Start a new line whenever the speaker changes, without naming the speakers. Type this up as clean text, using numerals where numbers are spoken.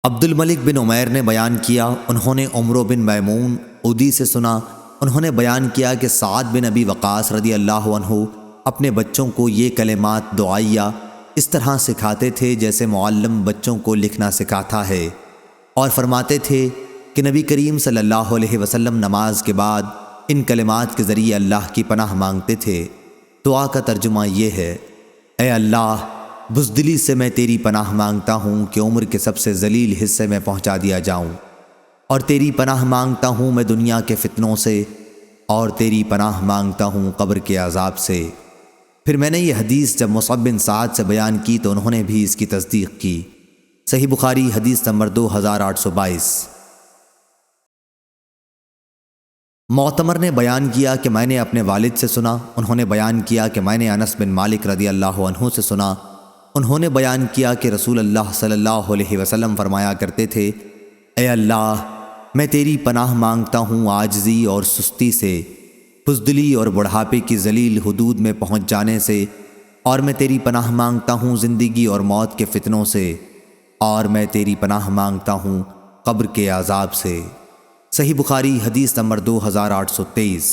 عبد الملک بن عمیر نے بیان کیا، انہوں نے عمرو بن میمون عودی سے سنا، انہوں نے بیان کیا کہ سعد بن ابی وقاص رضی اللہ عنہ اپنے بچوں کو یہ کلمات دعائیہ اس طرح سکھاتے تھے جیسے معلم بچوں کو لکھنا سکھاتا ہے، اور فرماتے تھے کہ نبی کریم صلی اللہ علیہ وسلم نماز کے بعد ان کلمات کے ذریعے اللہ کی پناہ مانگتے تھے۔ دعا کا ترجمہ یہ ہے: اے اللہ، بزدلی سے میں تیری پناہ مانگتا ہوں کہ عمر کے سب سے ذلیل حصے میں پہنچا دیا جاؤں، اور تیری پناہ مانگتا ہوں میں دنیا کے فتنوں سے، اور تیری پناہ مانگتا ہوں قبر کے عذاب سے۔ پھر میں نے یہ حدیث جب مصعب بن سعد سے بیان کی تو انہوں نے بھی اس کی تصدیق کی۔ صحیح بخاری حدیث نمبر 2822۔ معتمر نے بیان کیا کہ میں نے اپنے والد سے سنا، انہوں نے بیان کیا کہ میں نے انس بن مالک رضی اللہ عنہ سے سنا، انہوں نے بیان کیا کہ رسول اللہ صلی اللہ علیہ وسلم فرمایا کرتے تھے: اے اللہ، میں تیری پناہ مانگتا ہوں عاجزی اور سستی سے، بزدلی اور بڑھاپے کی ذلیل حدود میں پہنچ جانے سے، اور میں تیری پناہ مانگتا ہوں زندگی اور موت کے فتنوں سے، اور میں تیری پناہ مانگتا ہوں قبر کے عذاب سے۔ صحیح بخاری حدیث نمبر 2823۔